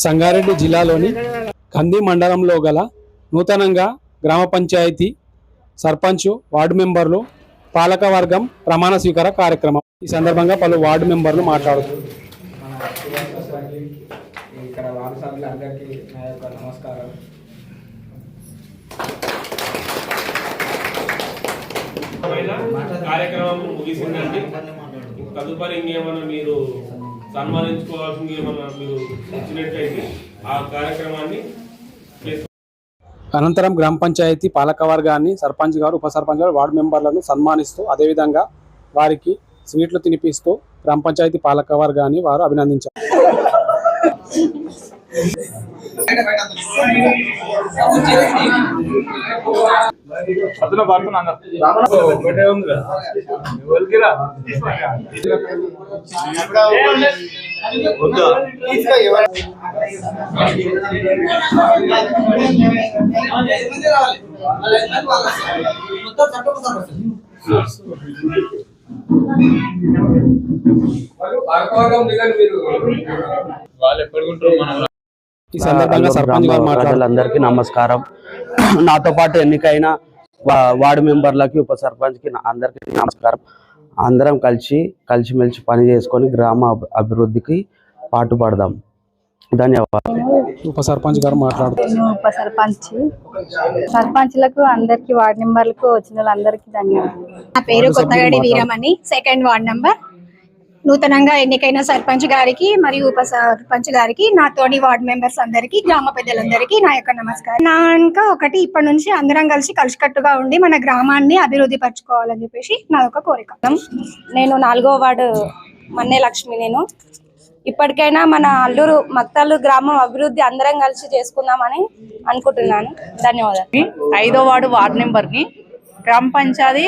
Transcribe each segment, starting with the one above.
సంగారెడ్డి జిల్లాలోని కంది మండలంలో గల నూతనంగా గ్రామ పంచాయతీ సర్పంచ్ వార్డు మెంబర్లు పాలక వర్గం ప్రమాణ స్వీకార కార్యక్రమం. ఈ సందర్భంగా పలు వార్డు మెంబర్లు మాట్లాడుతున్నారు. కార్యక్రమం ముగిసిందండి. తదుపరి ఇంకేమన్నా మీరు సన్మానించుకోవాల్సింది ఏమన్నా మీరు ఇచ్చినట్లయితే ఆ కార్యక్రమాన్ని అనంతరం గ్రామ పంచాయతీ పాలక వర్గాన్ని సర్పంచ్ గారు, ఉప సర్పంచ్ గారు, వార్డు మెంబర్లను సన్మానిస్తూ అదేవిధంగా వారికి స్వీట్లు తినిపిస్తూ గ్రామ పంచాయతీ పాలక వర్గాన్ని వారు అభినందించారు. ఈ సందర్భంగా సర్పంచ్ గారు ప్రజలందరికీ నమస్కారం. నాతో పాటు ఎన్నికైన వార్డు మెంబర్లకి, ఉప సర్పంచ్కి అందరికీ నమస్కారం. అందరం కలిసిమెలిసి పని చేసుకొని గ్రామ అభివృద్ధికి పాటుపడదాం. ధన్యవాదాలు. ఉప సర్పంచ్ గారు మాట్లాడుతున్నారు. ఉప సర్పంచ్లకు అందరికి, వార్డు మెంబర్లకు, వచ్చిన వాళ్ళందరికీ ధన్యవాదాలు. నా పేరు Kothagadi Veeramani, 2nd ward number. నూతనంగా ఎన్నికైన సర్పంచ్ గారికి మరియు ఉప సర్పంచ్ గారికి, నా తోటి వార్డు మెంబర్స్ అందరికి, గ్రామ పెద్దలందరికీ నా యొక్క నమస్కారం. నా ఒకటి, ఇప్పటి నుంచి అందరం కలిసికట్టుగా ఉండి మన గ్రామాన్ని అభివృద్ధి పరచుకోవాలని చెప్పేసి నా యొక్క కోరిక. నేను 4వ వార్డు మన్నే లక్ష్మి. నేను ఇప్పటికైనా మన అల్లూరు మక్తల్లు గ్రామం అభివృద్ధి అందరం కలిసి చేసుకుందామని అనుకుంటున్నాను. ధన్యవాదాలు. 5వ వార్డు వార్డు మెంబర్ని, గ్రామ పంచాయతీ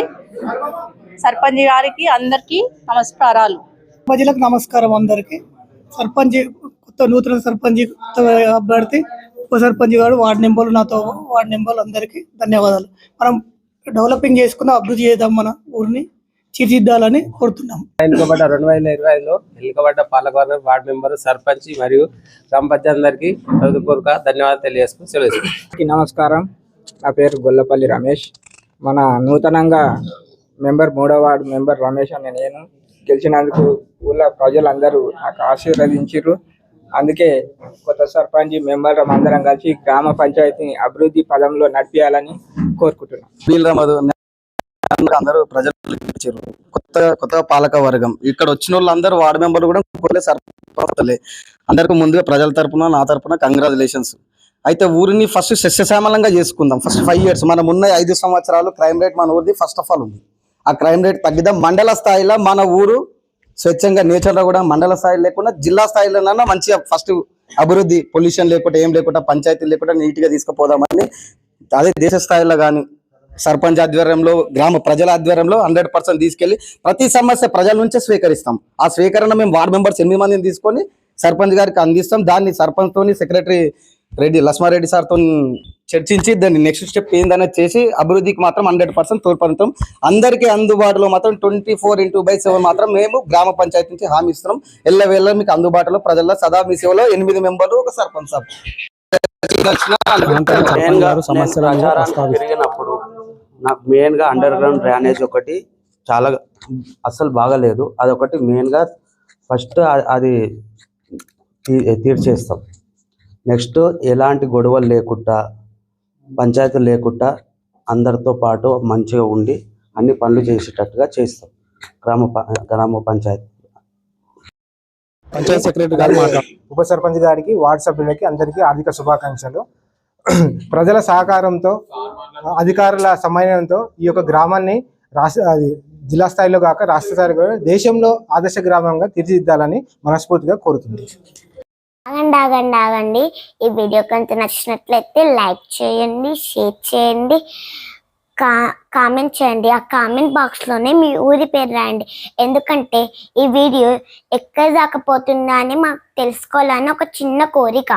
సర్పంచ్ గారికి అందరికీ నమస్కారాలు. ప్రజలకు నమస్కారం. అందరికి సర్పంచ్ నూతన సర్పంచ్ అభ్యర్థి, ఉప సర్పంచ్ గారు, వార్డు మెంబర్లు, నాతో వార్డు మెంబర్లు అందరికీ ధన్యవాదాలు. మనం డెవలపింగ్ చేసుకున్న అభివృద్ధి చేద్దాం, మన ఊరిని తీర్చిదిద్దాలని కోరుతున్నాం. 2025లో ఎన్నికబడ్డ పాలకవర్గం, వార్డు మెంబర్, సర్పంచ్ మరియు గ్రామ పంచాయతీ అందరికీ హృదయపూర్వక ధన్యవాదాలు తెలియజేసుకుని సెలవు. నమస్కారం. నా పేరు గొల్లపల్లి రమేష్. మన నూతనంగా మెంబర్ 3వ వార్డు మెంబర్ రమేష్ అని నేను గెలిచినందుకు ఊళ్ళో ప్రజలందరూ నాకు ఆశీర్వదించారు. అందుకే కొత్త సర్పంచ్ మెంబర్ అందరం కలిసి గ్రామ పంచాయతీని అభివృద్ధి పదంలో నడిపించాలని కోరుకుంటున్నాం. అందరూ ప్రజలు కొత్త పాలక వర్గం ఇక్కడ వచ్చిన వాళ్ళందరూ వార్డు మెంబర్లు కూడా సర్పంచ్లే. అందరికి ముందుగా ప్రజల తరపున, నా తరపున కంగ్రాచులేషన్స్. అయితే ఊరిని ఫస్ట్ సస్యశ్యామలంగా చేసుకుందాం. ఫస్ట్ 5 years మనం ఉన్న 5 సంవత్సరాలు క్రైమ్ రేట్ మన ఊరిది ఫస్ట్ ఆఫ్ ఆల్ ఉంది. ఆ క్రైమ్ రేట్ తగ్గిద్దాం. మండల స్థాయిలో మన ఊరు స్వచ్ఛంగా, నేచర్లో కూడా మండల స్థాయిలో లేకుండా జిల్లా స్థాయిలోనన్నా మంచిగా ఫస్ట్ అభివృద్ధి, పొల్యూషన్ లేకుండా, ఏం లేకుండా, పంచాయతీలు లేకుండా నీట్గా తీసుకుపోదామని, అదే దేశ స్థాయిలో కానీ సర్పంచ్ ఆధ్వర్యంలో, గ్రామ ప్రజల ఆధ్వర్యంలో 100% తీసుకెళ్లి ప్రతి సమస్య ప్రజల నుంచే స్వీకరిస్తాం. ఆ స్వీకరణ మేము వార్డు మెంబర్స్ 8 మందిని తీసుకొని సర్పంచ్ గారికి అందిస్తాం. దాన్ని సర్పంచ్ తోని, సెక్రటరీ రెడ్డి లక్ష్మారెడ్డి సార్తో చర్చించి దాన్ని నెక్స్ట్ స్టెప్ ఏందనేది చేసి అభివృద్ధికి మాత్రం 100% తోడ్పడతాం. అందరికీ అందుబాటులో మాత్రం 24/7 మాత్రం మేము గ్రామ పంచాయతీ నుంచి హామీ ఇస్తున్నాం. ఎల్లవేళ మీకు అందుబాటులో ప్రజల్లో సదా మీ సేవలో 8 మెంబర్లు, ఒక సర్పంచ్ సాబ్. తిరిగినప్పుడు నాకు మెయిన్ గా అండర్ గ్రౌండ్ డ్రైనేజ్ ఒకటి చాలా అసలు బాగలేదు. అదొకటి మెయిన్ గా ఫస్ట్ అది తీర్చేస్తాం. నెక్స్ట్ ఎలాంటి గొడవలు లేకుండా, పంచాయతీ లేకుండా అందరితో పాటు మంచిగా ఉండి అన్ని పనులు చేసేటట్టుగా చేస్తాం. గ్రామ పంచాయతీ సెక్రటరీ గారు మాట్లాడారు. ఉప సర్పంచ్ గారికి, వార్డు సభ్యులకి అందరికీ ఆర్థిక శుభాకాంక్షలు. ప్రజల సహకారంతో, అధికారుల సమన్వయంతో ఈ యొక్క గ్రామాన్ని జిల్లా స్థాయిలో కాక రాష్ట్ర స్థాయిలో, దేశంలో ఆదర్శ గ్రామంగా తీర్చిదిద్దాలని మనస్ఫూర్తిగా కోరుతుంది. ఆగండి. ఈ వీడియో కనుక నచ్చినట్లయితే లైక్ చేయండి, షేర్ చేయండి, కామెంట్ చేయండి. ఆ కామెంట్ బాక్స్లోనే మీ ఊరి పేరు రాయండి. ఎందుకంటే ఈ వీడియో ఎక్కడ దాకా పోతుందా అని మాకు తెలుసుకోవాలని ఒక చిన్న కోరిక.